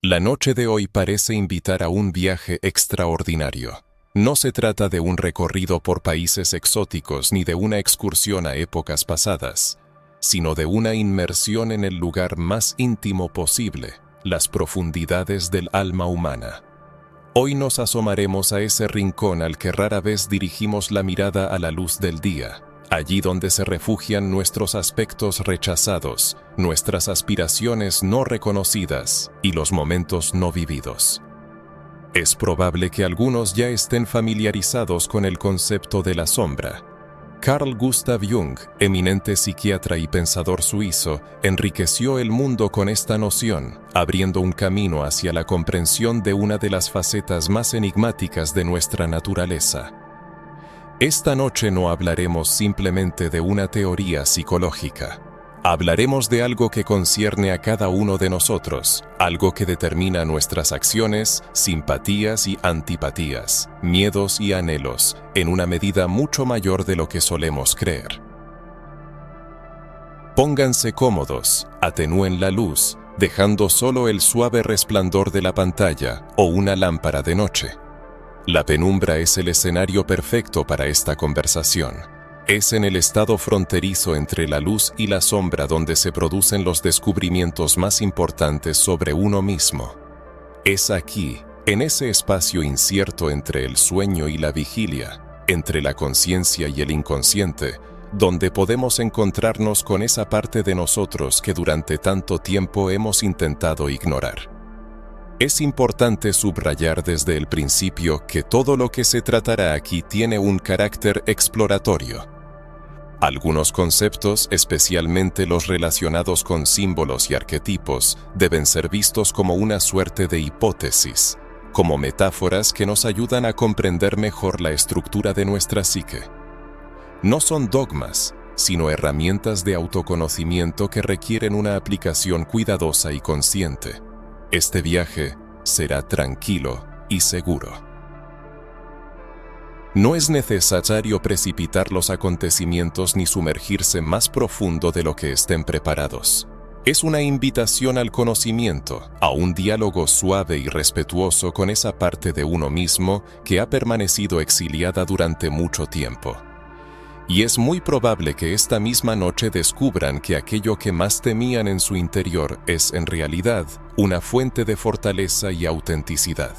La noche de hoy parece invitar a un viaje extraordinario. No se trata de un recorrido por países exóticos ni de una excursión a épocas pasadas, sino de una inmersión en el lugar más íntimo posible, las profundidades del alma humana. Hoy nos asomaremos a ese rincón al que rara vez dirigimos la mirada a la luz del día, allí donde se refugian nuestros aspectos rechazados, nuestras aspiraciones no reconocidas y los momentos no vividos. Es probable que algunos ya estén familiarizados con el concepto de la sombra. Carl Gustav Jung, eminente psiquiatra y pensador suizo, enriqueció el mundo con esta noción, abriendo un camino hacia la comprensión de una de las facetas más enigmáticas de nuestra naturaleza. Esta noche no hablaremos simplemente de una teoría psicológica. Hablaremos de algo que concierne a cada uno de nosotros, algo que determina nuestras acciones, simpatías y antipatías, miedos y anhelos, en una medida mucho mayor de lo que solemos creer. Pónganse cómodos, atenúen la luz, dejando solo el suave resplandor de la pantalla o una lámpara de noche. La penumbra es el escenario perfecto para esta conversación. Es en el estado fronterizo entre la luz y la sombra donde se producen los descubrimientos más importantes sobre uno mismo. Es aquí, en ese espacio incierto entre el sueño y la vigilia, entre la conciencia y el inconsciente, donde podemos encontrarnos con esa parte de nosotros que durante tanto tiempo hemos intentado ignorar. Es importante subrayar desde el principio que todo lo que se tratará aquí tiene un carácter exploratorio. Algunos conceptos, especialmente los relacionados con símbolos y arquetipos, deben ser vistos como una suerte de hipótesis, como metáforas que nos ayudan a comprender mejor la estructura de nuestra psique. No son dogmas, sino herramientas de autoconocimiento que requieren una aplicación cuidadosa y consciente. Este viaje será tranquilo y seguro. No es necesario precipitar los acontecimientos ni sumergirse más profundo de lo que estén preparados. Es una invitación al conocimiento, a un diálogo suave y respetuoso con esa parte de uno mismo que ha permanecido exiliada durante mucho tiempo. Y es muy probable que esta misma noche descubran que aquello que más temían en su interior es, en realidad, una fuente de fortaleza y autenticidad.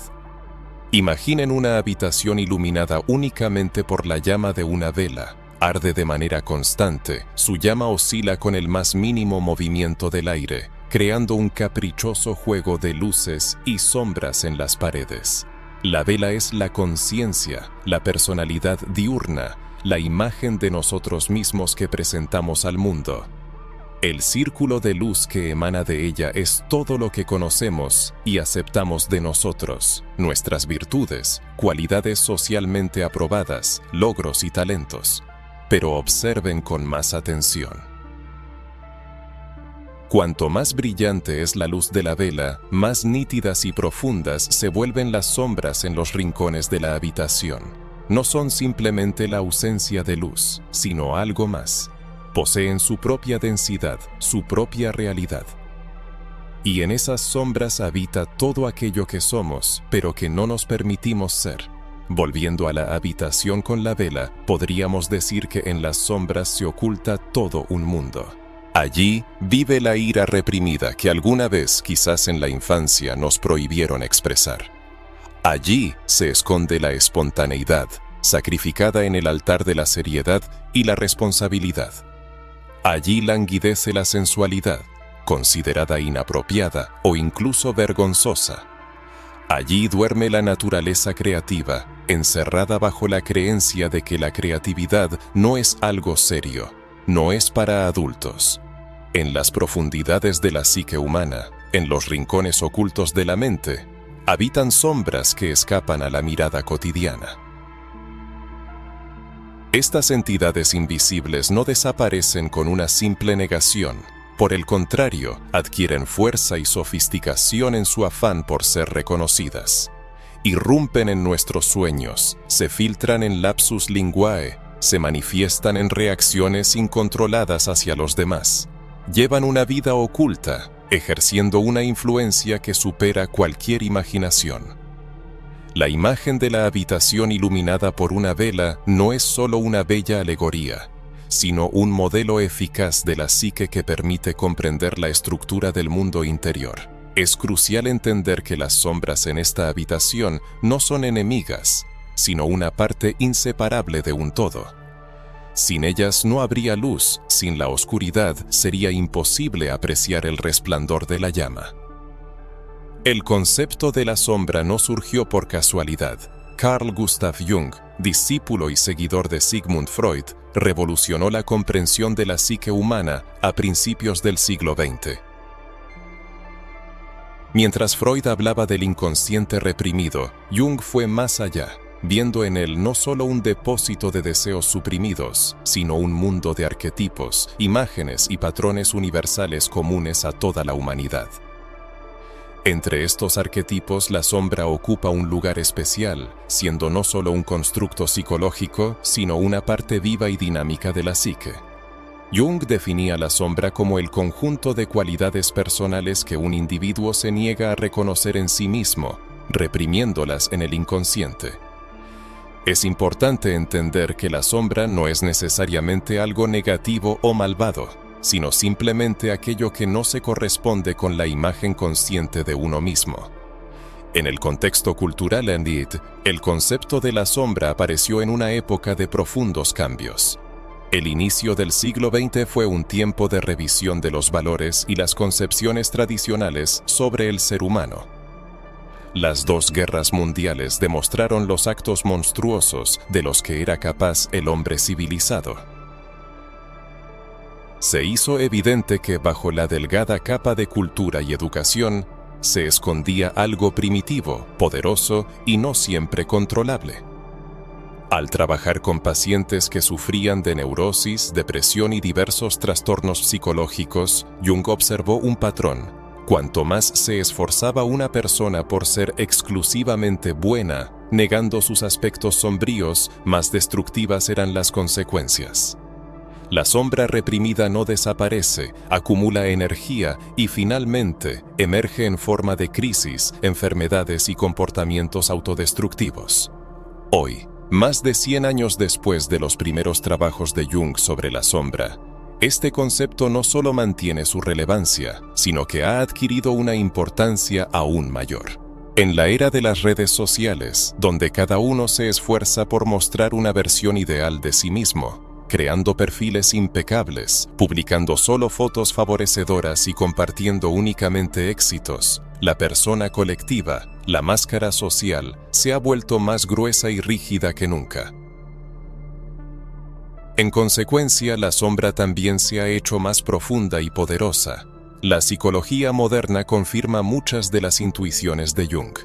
Imaginen una habitación iluminada únicamente por la llama de una vela. Arde de manera constante, su llama oscila con el más mínimo movimiento del aire, creando un caprichoso juego de luces y sombras en las paredes. La vela es la conciencia, la personalidad diurna, la imagen de nosotros mismos que presentamos al mundo. El círculo de luz que emana de ella es todo lo que conocemos y aceptamos de nosotros, nuestras virtudes, cualidades socialmente aprobadas, logros y talentos. Pero observen con más atención. Cuanto más brillante es la luz de la vela, más nítidas y profundas se vuelven las sombras en los rincones de la habitación. No son simplemente la ausencia de luz, sino algo más. Poseen su propia densidad, su propia realidad. Y en esas sombras habita todo aquello que somos, pero que no nos permitimos ser. Volviendo a la habitación con la vela, podríamos decir que en las sombras se oculta todo un mundo. Allí vive la ira reprimida que alguna vez, quizás en la infancia, nos prohibieron expresar. Allí se esconde la espontaneidad, sacrificada en el altar de la seriedad y la responsabilidad. Allí languidece la sensualidad, considerada inapropiada o incluso vergonzosa. Allí duerme la naturaleza creativa, encerrada bajo la creencia de que la creatividad no es algo serio, no es para adultos. En las profundidades de la psique humana, en los rincones ocultos de la mente, habitan sombras que escapan a la mirada cotidiana. Estas entidades invisibles no desaparecen con una simple negación. Por el contrario, adquieren fuerza y sofisticación en su afán por ser reconocidas. Irrumpen en nuestros sueños, se filtran en lapsus linguae, se manifiestan en reacciones incontroladas hacia los demás. Llevan una vida oculta, ejerciendo una influencia que supera cualquier imaginación. La imagen de la habitación iluminada por una vela no es solo una bella alegoría, sino un modelo eficaz de la psique que permite comprender la estructura del mundo interior. Es crucial entender que las sombras en esta habitación no son enemigas, sino una parte inseparable de un todo. Sin ellas no habría luz, sin la oscuridad sería imposible apreciar el resplandor de la llama. El concepto de la sombra no surgió por casualidad. Carl Gustav Jung, discípulo y seguidor de Sigmund Freud, revolucionó la comprensión de la psique humana a principios del siglo XX. Mientras Freud hablaba del inconsciente reprimido, Jung fue más allá, viendo en él no solo un depósito de deseos suprimidos, sino un mundo de arquetipos, imágenes y patrones universales comunes a toda la humanidad. Entre estos arquetipos, la sombra ocupa un lugar especial, siendo no solo un constructo psicológico, sino una parte viva y dinámica de la psique. Jung definía la sombra como el conjunto de cualidades personales que un individuo se niega a reconocer en sí mismo, reprimiéndolas en el inconsciente. Es importante entender que la sombra no es necesariamente algo negativo o malvado, sino simplemente aquello que no se corresponde con la imagen consciente de uno mismo. En el contexto cultural andid, el concepto de la sombra apareció en una época de profundos cambios. El inicio del siglo XX fue un tiempo de revisión de los valores y las concepciones tradicionales sobre el ser humano. Las dos guerras mundiales demostraron los actos monstruosos de los que era capaz el hombre civilizado. Se hizo evidente que bajo la delgada capa de cultura y educación se escondía algo primitivo, poderoso y no siempre controlable. Al trabajar con pacientes que sufrían de neurosis, depresión y diversos trastornos psicológicos, Jung observó un patrón. Cuanto más se esforzaba una persona por ser exclusivamente buena, negando sus aspectos sombríos, más destructivas eran las consecuencias. La sombra reprimida no desaparece, acumula energía y finalmente emerge en forma de crisis, enfermedades y comportamientos autodestructivos. Hoy, más de 100 años después de los primeros trabajos de Jung sobre la sombra, este concepto no solo mantiene su relevancia, sino que ha adquirido una importancia aún mayor. En la era de las redes sociales, donde cada uno se esfuerza por mostrar una versión ideal de sí mismo, creando perfiles impecables, publicando solo fotos favorecedoras y compartiendo únicamente éxitos, la persona colectiva, la máscara social, se ha vuelto más gruesa y rígida que nunca. En consecuencia, la sombra también se ha hecho más profunda y poderosa. La psicología moderna confirma muchas de las intuiciones de Jung.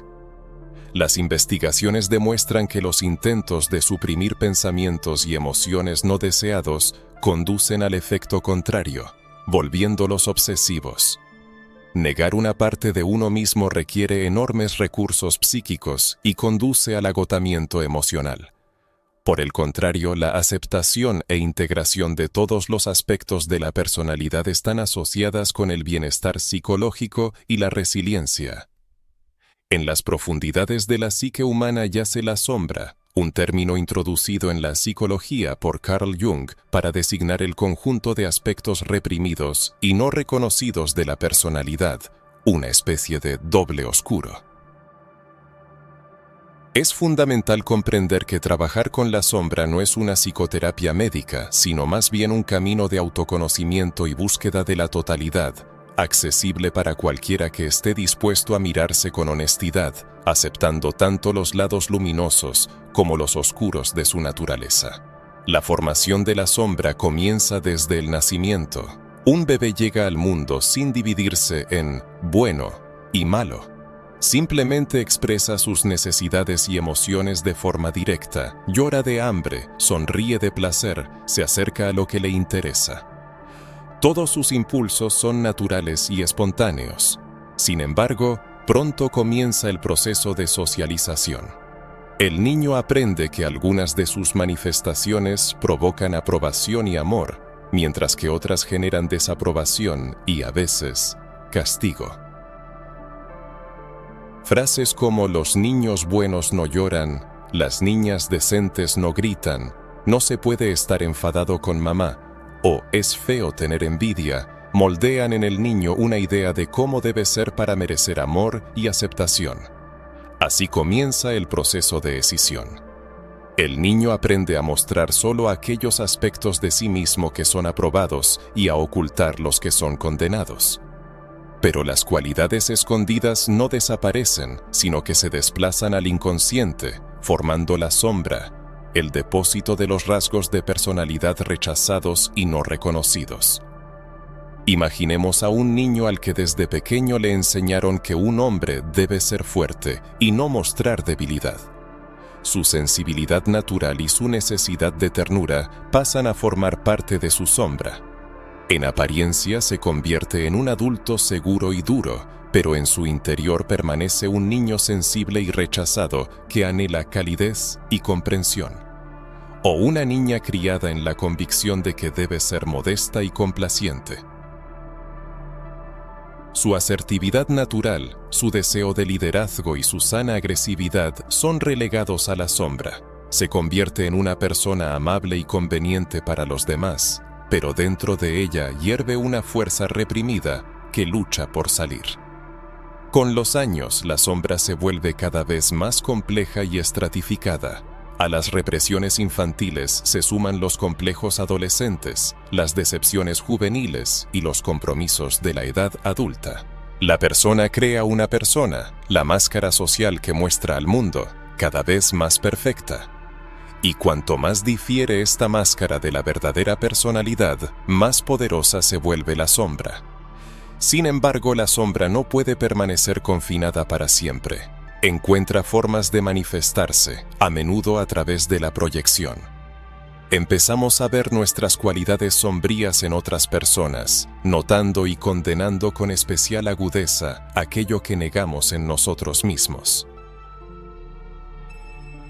Las investigaciones demuestran que los intentos de suprimir pensamientos y emociones no deseados conducen al efecto contrario, volviéndolos obsesivos. Negar una parte de uno mismo requiere enormes recursos psíquicos y conduce al agotamiento emocional. Por el contrario, la aceptación e integración de todos los aspectos de la personalidad están asociadas con el bienestar psicológico y la resiliencia. En las profundidades de la psique humana yace la sombra, un término introducido en la psicología por Carl Jung para designar el conjunto de aspectos reprimidos y no reconocidos de la personalidad, una especie de doble oscuro. Es fundamental comprender que trabajar con la sombra no es una psicoterapia médica, sino más bien un camino de autoconocimiento y búsqueda de la totalidad, accesible para cualquiera que esté dispuesto a mirarse con honestidad, aceptando tanto los lados luminosos como los oscuros de su naturaleza. La formación de la sombra comienza desde el nacimiento. Un bebé llega al mundo sin dividirse en bueno y malo. Simplemente expresa sus necesidades y emociones de forma directa, llora de hambre, sonríe de placer, se acerca a lo que le interesa. Todos sus impulsos son naturales y espontáneos. Sin embargo, pronto comienza el proceso de socialización. El niño aprende que algunas de sus manifestaciones provocan aprobación y amor, mientras que otras generan desaprobación y, a veces, castigo. Frases como los niños buenos no lloran, las niñas decentes no gritan, no se puede estar enfadado con mamá, o es feo tener envidia, moldean en el niño una idea de cómo debe ser para merecer amor y aceptación. Así comienza el proceso de escisión. El niño aprende a mostrar solo aquellos aspectos de sí mismo que son aprobados y a ocultar los que son condenados. Pero las cualidades escondidas no desaparecen, sino que se desplazan al inconsciente, formando la sombra, el depósito de los rasgos de personalidad rechazados y no reconocidos. Imaginemos a un niño al que desde pequeño le enseñaron que un hombre debe ser fuerte y no mostrar debilidad. Su sensibilidad natural y su necesidad de ternura pasan a formar parte de su sombra. En apariencia se convierte en un adulto seguro y duro, pero en su interior permanece un niño sensible y rechazado que anhela calidez y comprensión. O una niña criada en la convicción de que debe ser modesta y complaciente. Su asertividad natural, su deseo de liderazgo y su sana agresividad son relegados a la sombra. Se convierte en una persona amable y conveniente para los demás, pero dentro de ella hierve una fuerza reprimida que lucha por salir. Con los años, la sombra se vuelve cada vez más compleja y estratificada. A las represiones infantiles se suman los complejos adolescentes, las decepciones juveniles y los compromisos de la edad adulta. La persona crea una persona, la máscara social que muestra al mundo, cada vez más perfecta. Y cuanto más difiere esta máscara de la verdadera personalidad, más poderosa se vuelve la sombra. Sin embargo, la sombra no puede permanecer confinada para siempre. Encuentra formas de manifestarse, a menudo a través de la proyección. Empezamos a ver nuestras cualidades sombrías en otras personas, notando y condenando con especial agudeza aquello que negamos en nosotros mismos.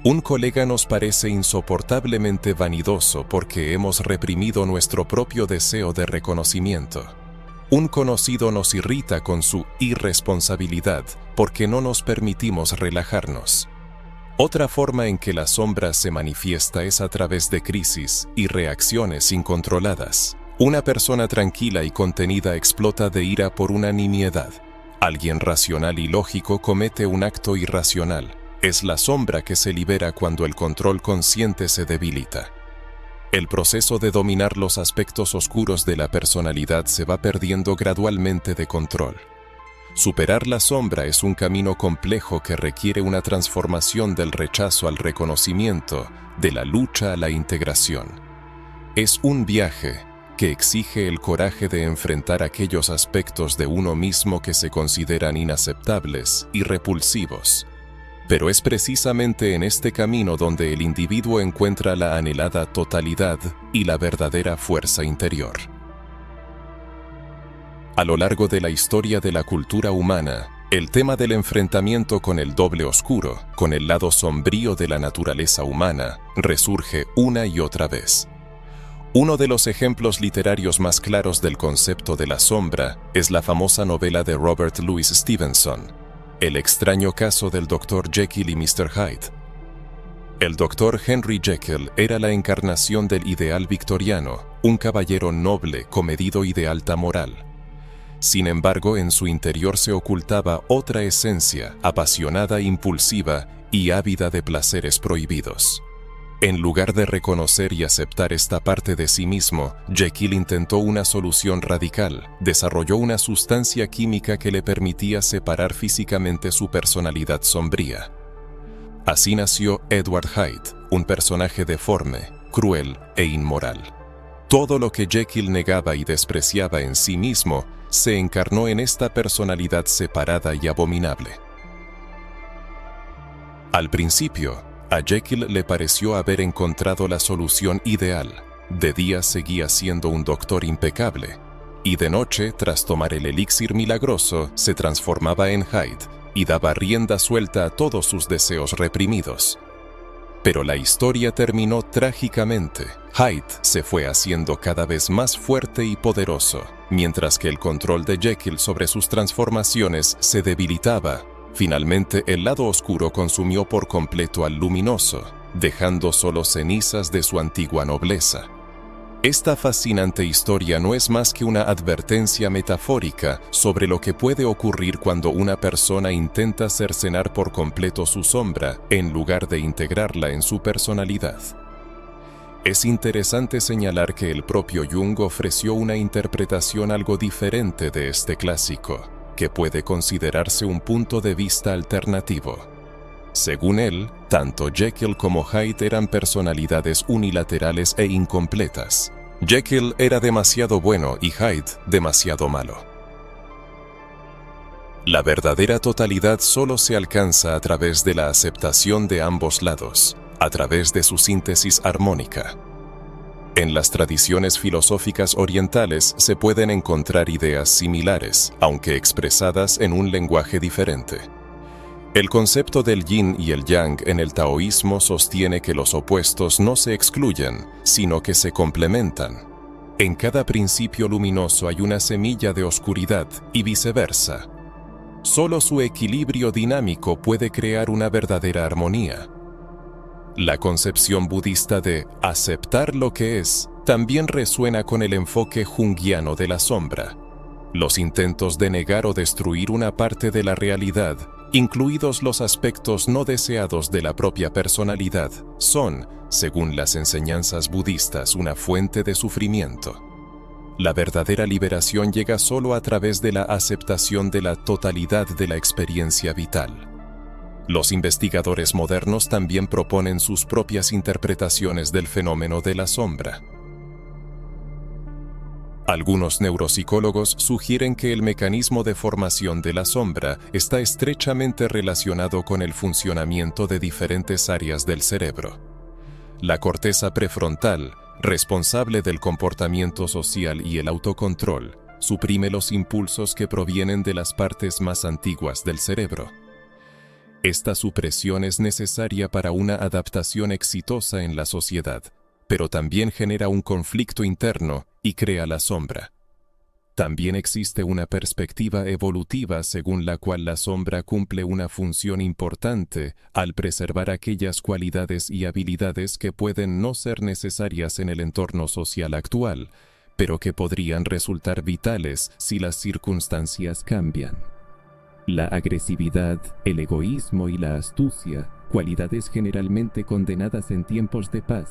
Un colega nos parece insoportablemente vanidoso porque hemos reprimido nuestro propio deseo de reconocimiento. Un conocido nos irrita con su irresponsabilidad porque no nos permitimos relajarnos. Otra forma en que la sombra se manifiesta es a través de crisis y reacciones incontroladas. Una persona tranquila y contenida explota de ira por una nimiedad. Alguien racional y lógico comete un acto irracional. Es la sombra que se libera cuando el control consciente se debilita. El proceso de dominar los aspectos oscuros de la personalidad se va perdiendo gradualmente de control. Superar la sombra es un camino complejo que requiere una transformación del rechazo al reconocimiento, de la lucha a la integración. Es un viaje que exige el coraje de enfrentar aquellos aspectos de uno mismo que se consideran inaceptables y repulsivos. Pero es precisamente en este camino donde el individuo encuentra la anhelada totalidad y la verdadera fuerza interior. A lo largo de la historia de la cultura humana, el tema del enfrentamiento con el doble oscuro, con el lado sombrío de la naturaleza humana, resurge una y otra vez. Uno de los ejemplos literarios más claros del concepto de la sombra es la famosa novela de Robert Louis Stevenson, El extraño caso del Dr. Jekyll y Mr. Hyde. El Dr. Henry Jekyll era la encarnación del ideal victoriano, un caballero noble, comedido y de alta moral. Sin embargo, en su interior se ocultaba otra esencia, apasionada, impulsiva y ávida de placeres prohibidos. En lugar de reconocer y aceptar esta parte de sí mismo, Jekyll intentó una solución radical. Desarrolló una sustancia química que le permitía separar físicamente su personalidad sombría. Así nació Edward Hyde, un personaje deforme, cruel e inmoral. Todo lo que Jekyll negaba y despreciaba en sí mismo se encarnó en esta personalidad separada y abominable. Al principio, a Jekyll le pareció haber encontrado la solución ideal. De día seguía siendo un doctor impecable, y de noche, tras tomar el elixir milagroso, se transformaba en Hyde y daba rienda suelta a todos sus deseos reprimidos. Pero la historia terminó trágicamente. Hyde se fue haciendo cada vez más fuerte y poderoso, mientras que el control de Jekyll sobre sus transformaciones se debilitaba. Finalmente, el lado oscuro consumió por completo al luminoso, dejando solo cenizas de su antigua nobleza. Esta fascinante historia no es más que una advertencia metafórica sobre lo que puede ocurrir cuando una persona intenta cercenar por completo su sombra en lugar de integrarla en su personalidad. Es interesante señalar que el propio Jung ofreció una interpretación algo diferente de este clásico, que puede considerarse un punto de vista alternativo. Según él, tanto Jekyll como Hyde eran personalidades unilaterales e incompletas. Jekyll era demasiado bueno y Hyde demasiado malo. La verdadera totalidad solo se alcanza a través de la aceptación de ambos lados, a través de su síntesis armónica. En las tradiciones filosóficas orientales se pueden encontrar ideas similares, aunque expresadas en un lenguaje diferente. El concepto del yin y el yang en el taoísmo sostiene que los opuestos no se excluyen, sino que se complementan. En cada principio luminoso hay una semilla de oscuridad y viceversa. Solo su equilibrio dinámico puede crear una verdadera armonía. La concepción budista de aceptar lo que es también resuena con el enfoque junguiano de la sombra. Los intentos de negar o destruir una parte de la realidad, incluidos los aspectos no deseados de la propia personalidad, son, según las enseñanzas budistas, una fuente de sufrimiento. La verdadera liberación llega solo a través de la aceptación de la totalidad de la experiencia vital. Los investigadores modernos también proponen sus propias interpretaciones del fenómeno de la sombra. Algunos neuropsicólogos sugieren que el mecanismo de formación de la sombra está estrechamente relacionado con el funcionamiento de diferentes áreas del cerebro. La corteza prefrontal, responsable del comportamiento social y el autocontrol, suprime los impulsos que provienen de las partes más antiguas del cerebro. Esta supresión es necesaria para una adaptación exitosa en la sociedad, pero también genera un conflicto interno y crea la sombra. También existe una perspectiva evolutiva según la cual la sombra cumple una función importante al preservar aquellas cualidades y habilidades que pueden no ser necesarias en el entorno social actual, pero que podrían resultar vitales si las circunstancias cambian. La agresividad, el egoísmo y la astucia, cualidades generalmente condenadas en tiempos de paz,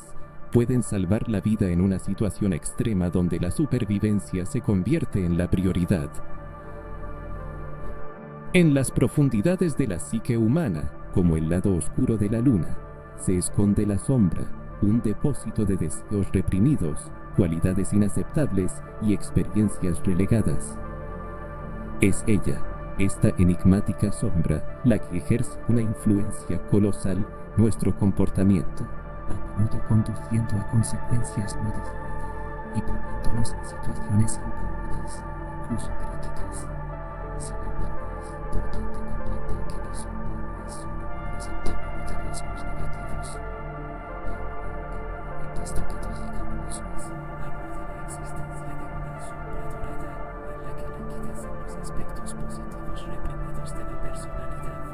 pueden salvar la vida en una situación extrema donde la supervivencia se convierte en la prioridad. En las profundidades de la psique humana, como el lado oscuro de la luna, se esconde la sombra, un depósito de deseos reprimidos, cualidades inaceptables y experiencias relegadas. Es ella, esta enigmática sombra, la que ejerce una influencia colosal en nuestro comportamiento, a menudo conduciendo a consecuencias no deseadas y poniéndonos en situaciones incómodas, incluso críticas. Sin embargo, es importante comprender que la sombra no es solo un receptáculo de rasgos negativos. En esta católica Bruce habla de la existencia de una sombra dorada en la que liquidecen los aspectos positivos reprimidos de la personalidad.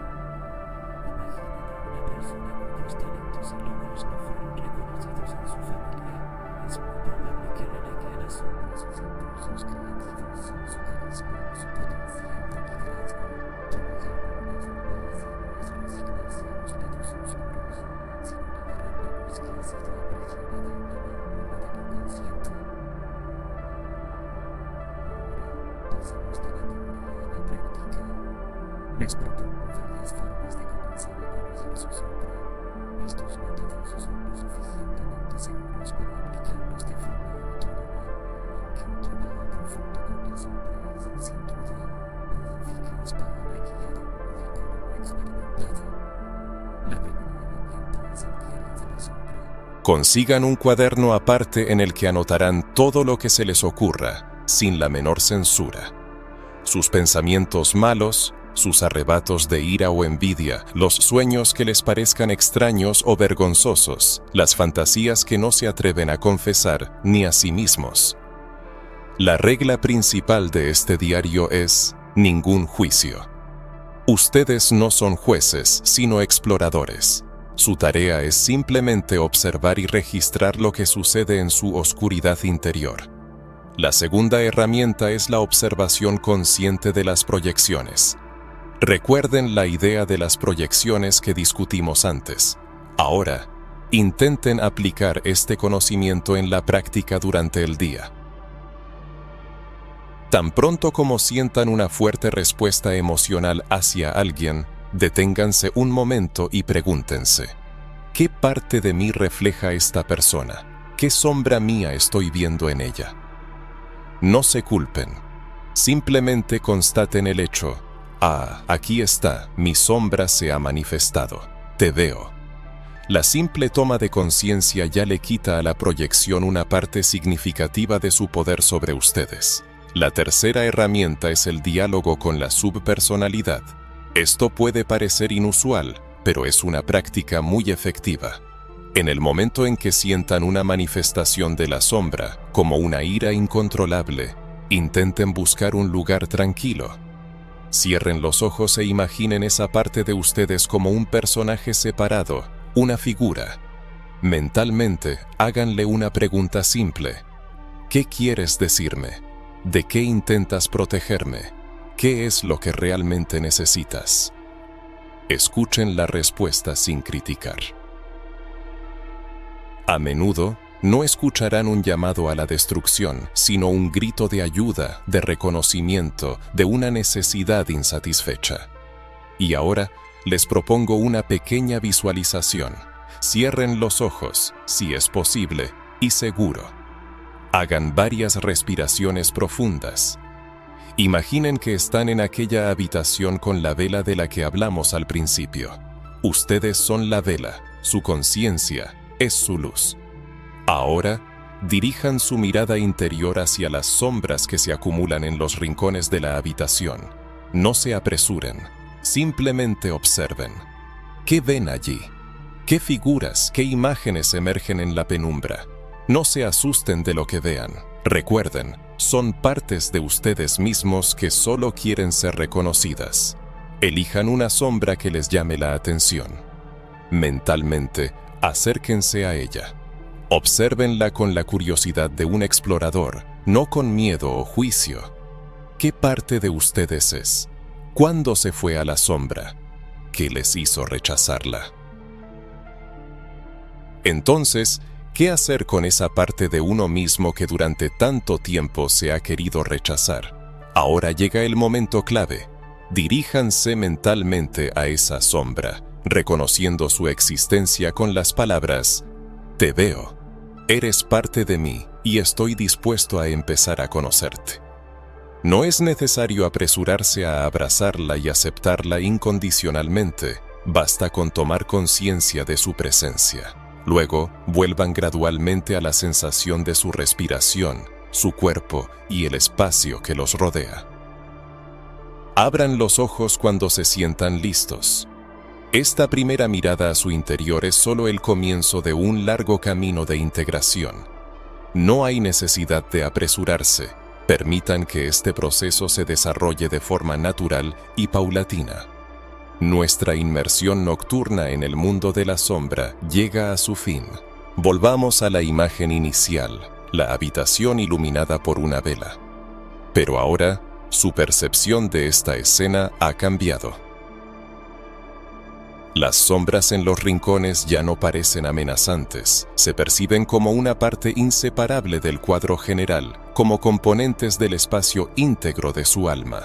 Imaginen a una persona cuyos talentos y logros no fueron reconocidos en su familia. Es muy probable que relegue a la sombra sus impulsos creativos, su carisma, su potencial de liderazgo. Trabajar con una sombra no es resignarse a los lados oscuros, sino liberar la luz que ha sido aprisionada en la válvula del inconsciente. Ahora, pasemos de la teoría a la práctica. Les propongo varias formas de comenzar a conocer su sombra. Estos métodos son lo suficientemente seguros para aplicarlos de forma autónoma, aunque un trabajo profundo con la sombra es, sin duda, muy eficaz para la guía de un psicólogo experimentado. La primera herramienta es el diario de la sombra. Consigan un cuaderno aparte en el que anotarán todo lo que se les ocurra, sin la menor censura. Sus pensamientos malos, sus arrebatos de ira o envidia, los sueños que les parezcan extraños o vergonzosos, las fantasías que no se atreven a confesar ni a sí mismos. La regla principal de este diario es ningún juicio. Ustedes no son jueces, sino exploradores. Su tarea es simplemente observar y registrar lo que sucede en su oscuridad interior. La segunda herramienta es la observación consciente de las proyecciones. Recuerden la idea de las proyecciones que discutimos antes. Ahora, intenten aplicar este conocimiento en la práctica durante el día. Tan pronto como sientan una fuerte respuesta emocional hacia alguien, deténganse un momento y pregúntense: ¿qué parte de mí refleja esta persona? ¿Qué sombra mía estoy viendo en ella? No se culpen. Simplemente constaten el hecho: aquí está, mi sombra se ha manifestado. Te veo. La simple toma de conciencia ya le quita a la proyección una parte significativa de su poder sobre ustedes. La tercera herramienta es el diálogo con la subpersonalidad. Esto puede parecer inusual, pero es una práctica muy efectiva. En el momento en que sientan una manifestación de la sombra, como una ira incontrolable, intenten buscar un lugar tranquilo. Cierren los ojos e imaginen esa parte de ustedes como un personaje separado, una figura. Mentalmente, háganle una pregunta simple: ¿qué quieres decirme? ¿De qué intentas protegerme? ¿Qué es lo que realmente necesitas? Escuchen la respuesta sin criticar. A menudo, no escucharán un llamado a la destrucción, sino un grito de ayuda, de reconocimiento, de una necesidad insatisfecha. Y ahora, les propongo una pequeña visualización. Cierren los ojos, si es posible, y seguro. Hagan varias respiraciones profundas. Imaginen que están en aquella habitación con la vela de la que hablamos al principio. Ustedes son la vela, su conciencia es su luz. Ahora, dirijan su mirada interior hacia las sombras que se acumulan en los rincones de la habitación. No se apresuren, simplemente observen. ¿Qué ven allí? ¿Qué figuras, qué imágenes emergen en la penumbra? No se asusten de lo que vean. Recuerden, son partes de ustedes mismos que solo quieren ser reconocidas. Elijan una sombra que les llame la atención. Mentalmente, acérquense a ella. Obsérvenla con la curiosidad de un explorador, no con miedo o juicio. ¿Qué parte de ustedes es? ¿Cuándo se fue a la sombra? ¿Qué les hizo rechazarla? Entonces, ¿qué hacer con esa parte de uno mismo que durante tanto tiempo se ha querido rechazar? Ahora llega el momento clave. Diríjanse mentalmente a esa sombra, reconociendo su existencia con las palabras: te veo, eres parte de mí y estoy dispuesto a empezar a conocerte. No es necesario apresurarse a abrazarla y aceptarla incondicionalmente, basta con tomar conciencia de su presencia. Luego, vuelvan gradualmente a la sensación de su respiración, su cuerpo y el espacio que los rodea. Abran los ojos cuando se sientan listos. Esta primera mirada a su interior es solo el comienzo de un largo camino de integración. No hay necesidad de apresurarse. Permitan que este proceso se desarrolle de forma natural y paulatina. Nuestra inmersión nocturna en el mundo de la sombra llega a su fin. Volvamos a la imagen inicial, la habitación iluminada por una vela. Pero ahora, su percepción de esta escena ha cambiado. Las sombras en los rincones ya no parecen amenazantes, se perciben como una parte inseparable del cuadro general, como componentes del espacio íntegro de su alma.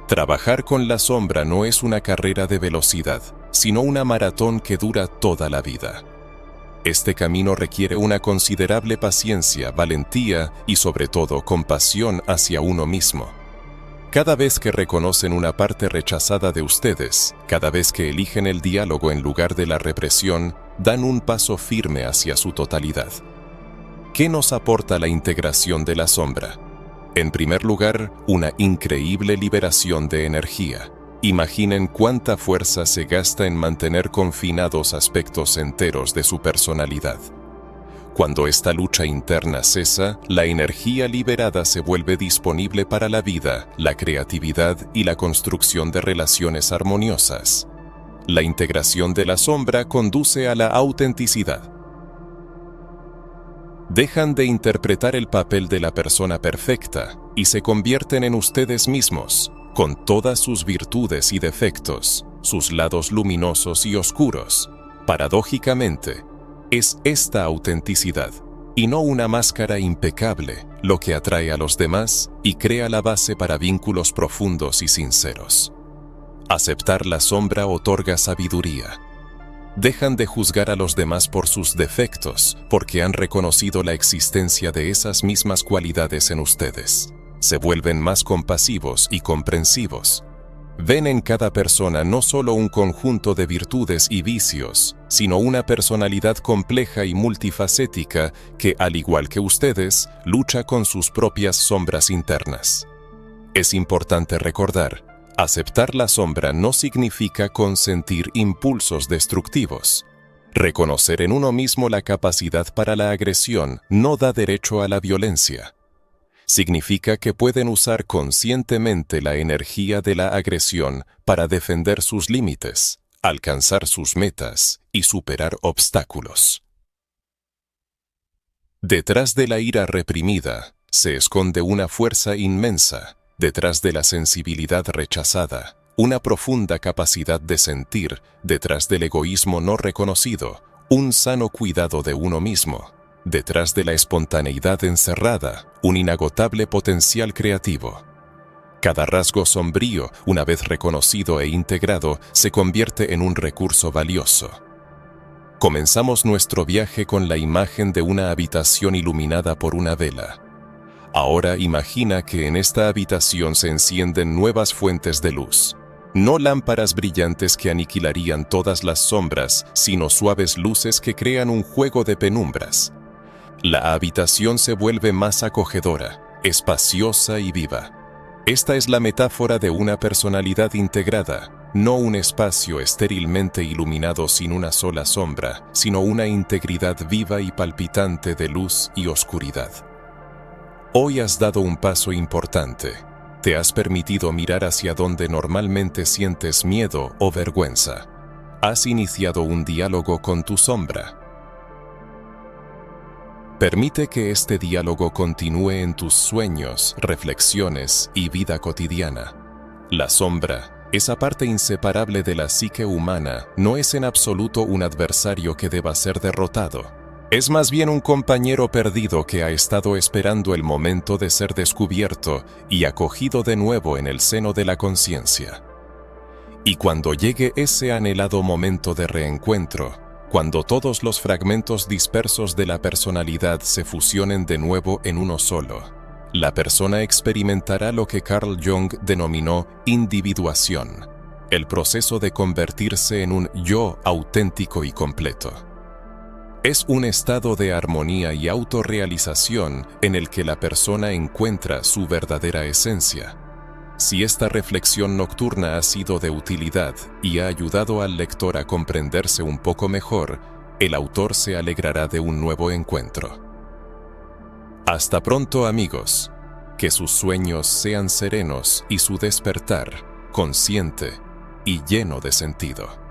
Trabajar con la sombra no es una carrera de velocidad, sino una maratón que dura toda la vida. Este camino requiere una considerable paciencia, valentía y sobre todo compasión hacia uno mismo. Cada vez que reconocen una parte rechazada de ustedes, cada vez que eligen el diálogo en lugar de la represión, dan un paso firme hacia su totalidad. ¿Qué nos aporta la integración de la sombra? En primer lugar, una increíble liberación de energía. Imaginen cuánta fuerza se gasta en mantener confinados aspectos enteros de su personalidad. Cuando esta lucha interna cesa, la energía liberada se vuelve disponible para la vida, la creatividad y la construcción de relaciones armoniosas. La integración de la sombra conduce a la autenticidad. Dejan de interpretar el papel de la persona perfecta y se convierten en ustedes mismos, con todas sus virtudes y defectos, sus lados luminosos y oscuros. Paradójicamente, es esta autenticidad, y no una máscara impecable, lo que atrae a los demás y crea la base para vínculos profundos y sinceros. Aceptar la sombra otorga sabiduría. Dejan de juzgar a los demás por sus defectos, porque han reconocido la existencia de esas mismas cualidades en ustedes. Se vuelven más compasivos y comprensivos. Ven en cada persona no solo un conjunto de virtudes y vicios, sino una personalidad compleja y multifacética que, al igual que ustedes, lucha con sus propias sombras internas. Es importante recordar: aceptar la sombra no significa consentir impulsos destructivos. Reconocer en uno mismo la capacidad para la agresión no da derecho a la violencia. Significa que pueden usar conscientemente la energía de la agresión para defender sus límites, alcanzar sus metas y superar obstáculos. Detrás de la ira reprimida se esconde una fuerza inmensa. Detrás de la sensibilidad rechazada, una profunda capacidad de sentir. Detrás del egoísmo no reconocido, un sano cuidado de uno mismo. Detrás de la espontaneidad encerrada, un inagotable potencial creativo. Cada rasgo sombrío, una vez reconocido e integrado, se convierte en un recurso valioso. Comenzamos nuestro viaje con la imagen de una habitación iluminada por una vela. Ahora imagina que en esta habitación se encienden nuevas fuentes de luz. No lámparas brillantes que aniquilarían todas las sombras, sino suaves luces que crean un juego de penumbras. La habitación se vuelve más acogedora, espaciosa y viva. Esta es la metáfora de una personalidad integrada, no un espacio estérilmente iluminado sin una sola sombra, sino una integridad viva y palpitante de luz y oscuridad. Hoy has dado un paso importante. Te has permitido mirar hacia donde normalmente sientes miedo o vergüenza. Has iniciado un diálogo con tu sombra. Permite que este diálogo continúe en tus sueños, reflexiones y vida cotidiana. La sombra, esa parte inseparable de la psique humana, no es en absoluto un adversario que deba ser derrotado. Es más bien un compañero perdido que ha estado esperando el momento de ser descubierto y acogido de nuevo en el seno de la conciencia. Y cuando llegue ese anhelado momento de reencuentro, cuando todos los fragmentos dispersos de la personalidad se fusionen de nuevo en uno solo, la persona experimentará lo que Carl Jung denominó individuación, el proceso de convertirse en un yo auténtico y completo. Es un estado de armonía y autorrealización en el que la persona encuentra su verdadera esencia. Si esta reflexión nocturna ha sido de utilidad y ha ayudado al lector a comprenderse un poco mejor, el autor se alegrará de un nuevo encuentro. Hasta pronto, amigos. Que sus sueños sean serenos y su despertar consciente y lleno de sentido.